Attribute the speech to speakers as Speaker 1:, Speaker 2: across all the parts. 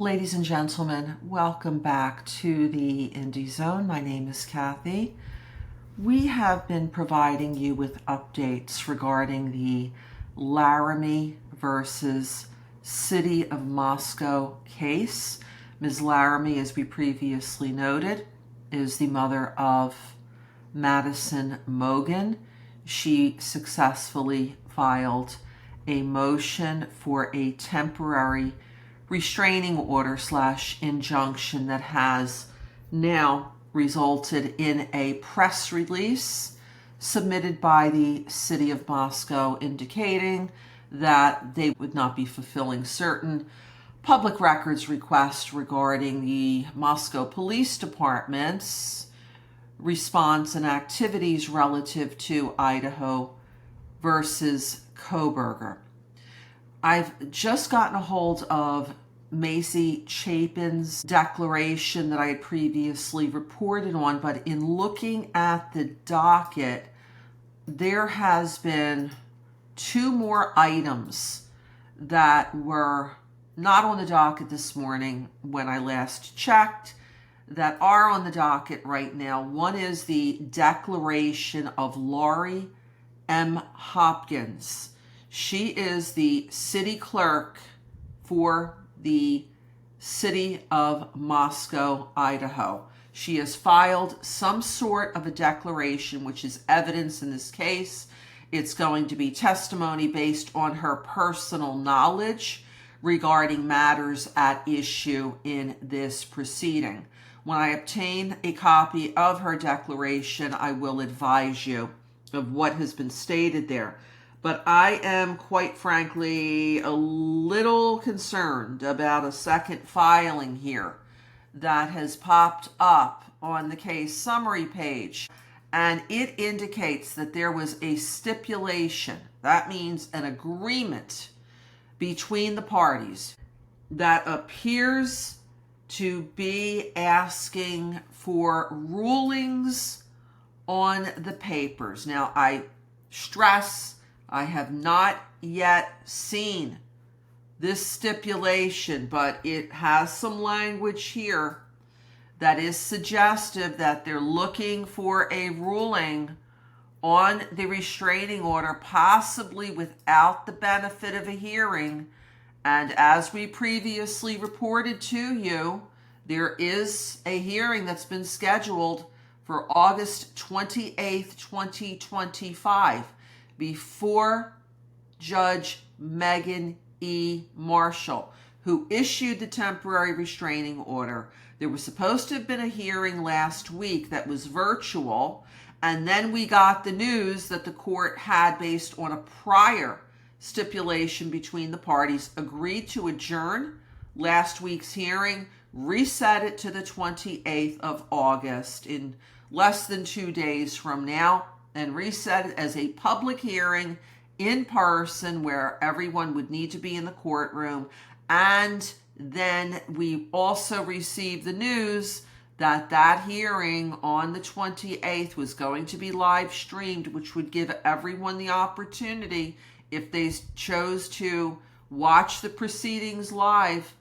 Speaker 1: Ladies and gentlemen, welcome back to the Indie Zone. My name is Kathy. We have been providing you with updates regarding the Laramie versus City of Moscow case. Ms. Laramie, as we previously noted, is the mother of Madison Mogen. She successfully filed a motion for a temporary restraining order / injunction that has now resulted in a press release submitted by the City of Moscow indicating that they would not be fulfilling certain public records requests regarding the Moscow Police Department's response and activities relative to Idaho versus Kohberger. I've just gotten a hold of Macy Chapin's declaration that I had previously reported on, but in looking at the docket, there has been two more items that were not on the docket this morning when I last checked that are on the docket right now. One is the declaration of Lori M. Hopkins. She is the city clerk for the City of Moscow, Idaho. She has filed some sort of a declaration, which is evidence in this case. It's going to be testimony based on her personal knowledge regarding matters at issue in this proceeding. When I obtain a copy of her declaration, I will advise you of what has been stated there. But I am, quite frankly, a little concerned about a second filing here that has popped up on the case summary page. And it indicates that there was a stipulation. That means an agreement between the parties that appears to be asking for rulings on the papers. Now, I stress I have not yet seen this stipulation, but it has some language here that is suggestive that they're looking for a ruling on the restraining order, possibly without the benefit of a hearing. And as we previously reported to you, there is a hearing that's been scheduled for August 28th, 2025. Before Judge Megan E. Marshall, who issued the temporary restraining order. There was supposed to have been a hearing last week that was virtual, and then we got the news that the court had, based on a prior stipulation between the parties, agreed to adjourn last week's hearing, reset it to the 28th of August in less than 2 days from now, and reset it as a public hearing in person where everyone would need to be in the courtroom. And then we also received the news that that hearing on the 28th was going to be live streamed, which would give everyone the opportunity, if they chose to watch the proceedings live,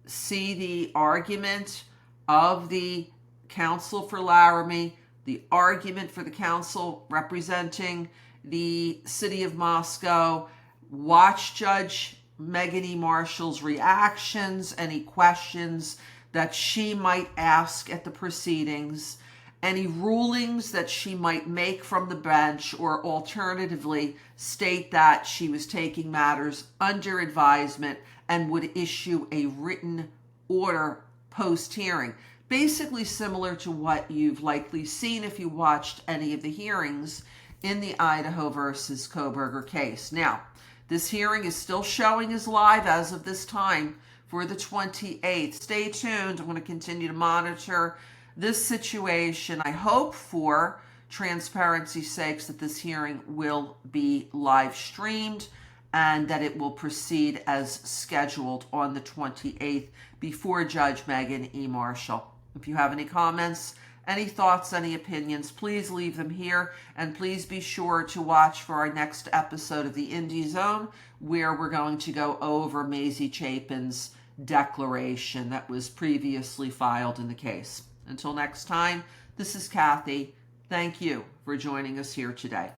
Speaker 1: see the argument of the counsel for Laramie, the argument for the counsel representing the City of Moscow, watch Judge Megan E. Marshall's reactions, any questions that she might ask at the proceedings, any rulings that she might make from the bench, or alternatively state that she was taking matters under advisement and would issue a written order post-hearing. Basically similar to what you've likely seen if you watched any of the hearings in the Idaho versus Kohberger case. Now, this hearing is still showing as live as of this time for the 28th. Stay tuned. I'm going to continue to monitor this situation. I hope, for transparency's sakes, that this hearing will be live streamed and that it will proceed as scheduled on the 28th before Judge Megan E. Marshall. If you have any comments, any thoughts, any opinions, please leave them here. And please be sure to watch for our next episode of the Indie Zone, where we're going to go over Macy Chapin's declaration that was previously filed in the case. Until next time, this is Kathy. Thank you for joining us here today.